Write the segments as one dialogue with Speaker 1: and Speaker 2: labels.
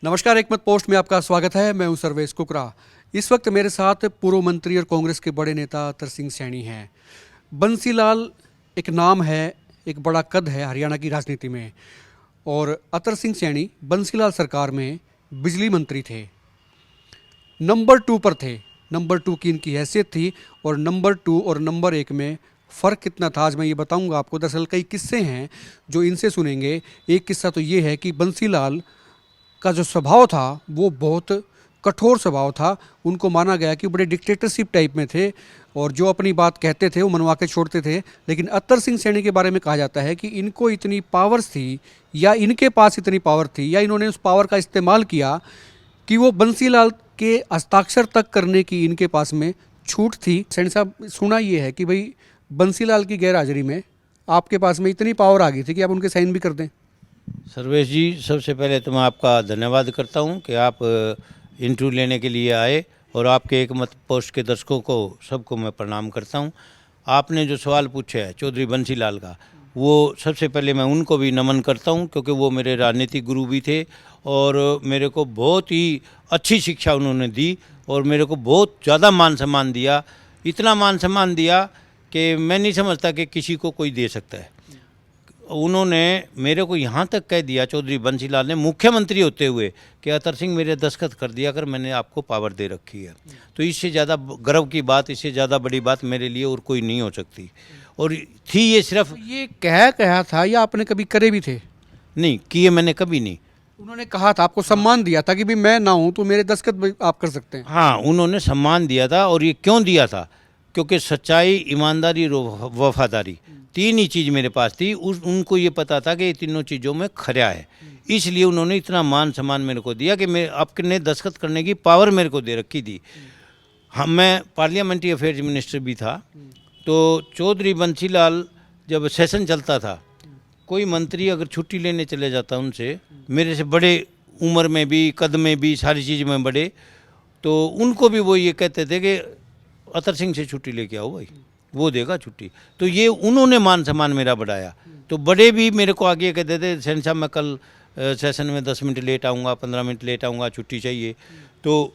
Speaker 1: नमस्कार, एकमत पोस्ट में आपका स्वागत है। मैं हूं सर्वेश कुकरा। इस वक्त मेरे साथ पूर्व मंत्री और कांग्रेस के बड़े नेता अतर सिंह सैनी हैं। बंसीलाल एक नाम है, एक बड़ा कद है हरियाणा की राजनीति में। और अतर सिंह सैनी बंसीलाल सरकार में बिजली मंत्री थे, नंबर 2 पर थे। नंबर 2 की इनकी हैसियत थी। और नंबर 2 और नंबर 1 में फ़र्क कितना था आज मैं ये बताऊंगा आपको। दरअसल कई किस्से हैं जो इनसे सुनेंगे। एक किस्सा तो ये है कि बंसीलाल का जो स्वभाव था वो बहुत कठोर स्वभाव था। उनको माना गया कि बड़े डिक्टेटरशिप टाइप में थे और जो अपनी बात कहते थे वो मनवा के छोड़ते थे। लेकिन अतर सिंह सैनी के बारे में कहा जाता है कि इनको इतनी पावर्स थी या इनके पास इतनी पावर थी या इन्होंने उस पावर का इस्तेमाल किया कि वो बंसीलाल के हस्ताक्षर तक करने की इनके पास में छूट थी। सैनी साहब, सुना ये है कि भाई बंसीलाल की गैर हाजिरी में आपके पास में इतनी पावर आ गई थी कि आप उनके साइन भी कर दें।
Speaker 2: सर्वेश जी, सबसे पहले तो मैं आपका धन्यवाद करता हूं कि आप इंटरव्यू लेने के लिए आए और आपके एकमत पोस्ट के दर्शकों को सबको मैं प्रणाम करता हूं। आपने जो सवाल पूछा है चौधरी बंसीलाल का, वो सबसे पहले मैं उनको भी नमन करता हूं क्योंकि वो मेरे राजनीतिक गुरु भी थे और मेरे को बहुत ही अच्छी शिक्षा उन्होंने दी और मेरे को बहुत ज़्यादा मान सम्मान दिया। इतना मान सम्मान दिया कि मैं नहीं समझता कि किसी को कोई दे सकता है। उन्होंने मेरे को यहाँ तक कह दिया, चौधरी बंसीलाल ने मुख्यमंत्री होते हुए, कि अतर सिंह मेरे दस्तखत कर दिया कर, मैंने आपको पावर दे रखी है। तो इससे ज़्यादा गर्व की बात, इससे ज़्यादा बड़ी बात मेरे लिए और कोई नहीं हो सकती। और थी ये सिर्फ
Speaker 1: ये कहा था या आपने कभी करे भी थे?
Speaker 2: नहीं किए, मैंने कभी नहीं।
Speaker 1: उन्होंने कहा था, आपको सम्मान दिया था कि भाई मैं ना हूं तो मेरे दस्तखत भी आप कर सकते हैं।
Speaker 2: हाँ, उन्होंने सम्मान दिया था। और ये क्यों दिया था? क्योंकि सच्चाई, ईमानदारी, वफादारी, तीन ही चीज़ मेरे पास थी। उनको ये पता था कि ये तीनों चीज़ों में खरा है, इसलिए उन्होंने इतना मान सम्मान मेरे को दिया कि मैं आपने दस्तखत करने की पावर मेरे को दे रखी थी। हाँ, मैं पार्लियामेंट्री अफेयर्स मिनिस्टर भी था। तो चौधरी बंसीलाल जब सेशन चलता था, कोई मंत्री अगर छुट्टी लेने चले जाता उनसे, मेरे से बड़े उम्र में भी, कद में भी, सारी चीज़ में बड़े, तो उनको भी वो ये कहते थे कि अतर सिंह से छुट्टी लेके आओ भाई, वो देगा छुट्टी। तो ये उन्होंने मान सम्मान मेरा बढ़ाया। तो बड़े भी मेरे को आगे कहते थे, सैन साहब मैं कल सेशन में 10 मिनट लेट आऊँगा, 15 मिनट लेट आऊँगा, छुट्टी चाहिए। तो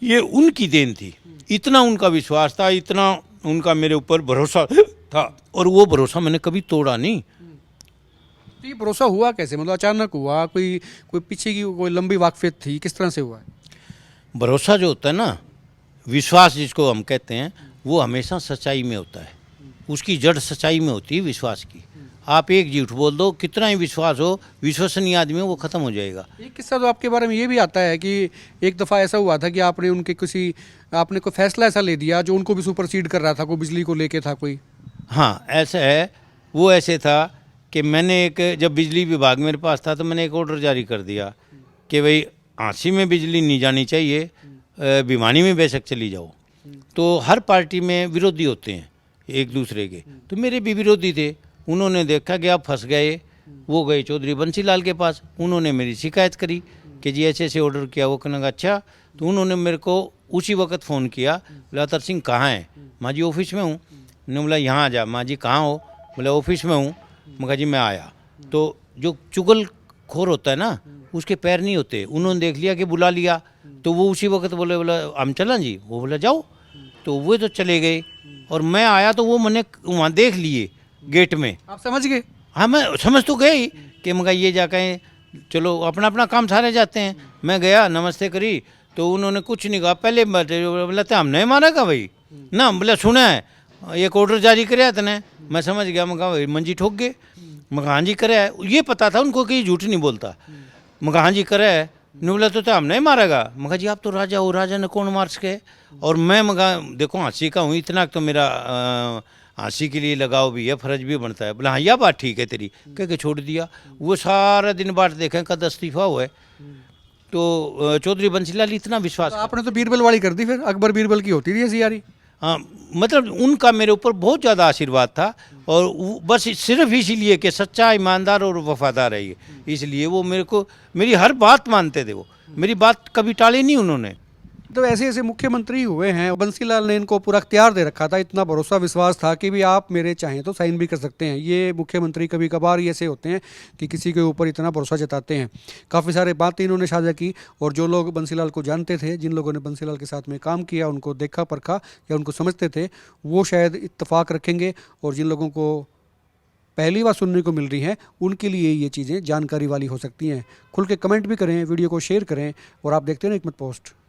Speaker 2: ये उनकी देन थी। इतना उनका विश्वास था, इतना उनका मेरे ऊपर भरोसा था और वो भरोसा मैंने कभी तोड़ा नहीं।
Speaker 1: तो ये भरोसा हुआ कैसे? मतलब अचानक हुआ? कोई पीछे की कोई लंबी वाकफियत थी? किस तरह से हुआ है?
Speaker 2: भरोसा जो होता है ना, विश्वास जिसको हम कहते हैं, वो हमेशा सच्चाई में होता है। उसकी जड़ सच्चाई में होती है, विश्वास की। आप एक झूठ बोल दो, कितना ही विश्वास हो, विश्वसनीय आदमी हो, वो ख़त्म हो जाएगा।
Speaker 1: एक किस्सा तो आपके बारे में ये भी आता है कि एक दफ़ा ऐसा हुआ था कि आपने कोई फैसला ऐसा ले दिया जो उनको भी सुपरसीड कर रहा था, कोई बिजली को लेके था कोई।
Speaker 2: हाँ, ऐसा है। वो ऐसे था कि मैंने जब बिजली विभाग मेरे पास था तो मैंने एक ऑर्डर जारी कर दिया कि भाई आंसी में बिजली नहीं जानी चाहिए, भिवानी में बेशक चली जाओ। तो हर पार्टी में विरोधी होते हैं एक दूसरे के, तो मेरे भी विरोधी थे। उन्होंने देखा कि आप फंस गए, वो गए चौधरी बंसीलाल के पास। उन्होंने मेरी शिकायत करी कि जी ऐसे ऐसे ऑर्डर किया। वो कहने लगा अच्छा। तो उन्होंने मेरे को उसी वक्त फ़ोन किया, बोला अतर सिंह कहाँ है? माँ जी ऑफिस में हूँ। उन्होंने बोला यहाँ आ जा। माँ जी कहाँ हो? बोला ऑफिस में हूँ। मैं कहा जी मैं आया। तो जो चुगलखोर होता है ना, उसके पैर नहीं होते। उन्होंने देख लिया कि बुला लिया, तो वो उसी वक्त बोला हम चला जी। वो बोला जाओ। तो वो तो चले गए और मैं आया तो वो मैंने वहाँ देख लिए गेट में।
Speaker 1: आप समझ गए?
Speaker 2: हाँ, मैं समझ तो गई कि मगर ये जाकर चलो अपना अपना काम सारे जाते हैं। मैं गया, नमस्ते करी, तो उन्होंने कुछ नहीं कहा। पहले बोला हम नहीं मारेगा भाई ना, बोला सुना है एक ऑर्डर जारी कराया तने। मैं समझ गया, मैं कहा मंजी ठोक गए। मैं कहा हाँ जी कराया है। ये पता था उनको कि झूठ नहीं बोलता। मैं कहा हाँ जी कराया है। नहीं बोला तो हम नहीं मारेगा। मैं कहा जी आप तो राजा हो, राजा ने कौन मार सके? और मैं मगा देखो हंसी का हूँ, इतना तो मेरा हंसी के लिए लगाव भी है, फर्ज भी बनता है। बोला हाँ यह बात ठीक है तेरी, कह के छोड़ दिया। वो सारा दिन बाट देखें कद इस्तीफा हुआ है। तो चौधरी बंसीलाल इतना विश्वास।
Speaker 1: तो आपने तो बीरबल वाली कर दी फिर। अकबर बीरबल की होती थी ऐसी यारी।
Speaker 2: हाँ, मतलब उनका मेरे ऊपर बहुत ज़्यादा आशीर्वाद था और बस सिर्फ इसीलिए कि सच्चा, ईमानदार और वफादार है ये, इसलिए वो मेरे को मेरी हर बात मानते थे। वो मेरी बात कभी टाली नहीं उन्होंने।
Speaker 1: तो ऐसे ऐसे मुख्यमंत्री हुए हैं, बंसीलाल ने इनको पूरा अख्तियार दे रखा था, इतना भरोसा विश्वास था कि भी आप मेरे चाहें तो साइन भी कर सकते हैं। ये मुख्यमंत्री कभी कभार ही ऐसे होते हैं कि किसी के ऊपर इतना भरोसा जताते हैं। काफ़ी सारे बातें इन्होंने साझा की, और जो लोग बंसीलाल को जानते थे, जिन लोगों ने बंसीलाल के साथ में काम किया, उनको देखा परखा या उनको समझते थे, वो शायद इत्तेफाक रखेंगे, और जिन लोगों को पहली बार सुनने को मिल रही हैं उनके लिए ये चीज़ें जानकारी वाली हो सकती हैं। खुल के कमेंट भी करें, वीडियो को शेयर करें, और आप देखते हैं ना एकमत पोस्ट।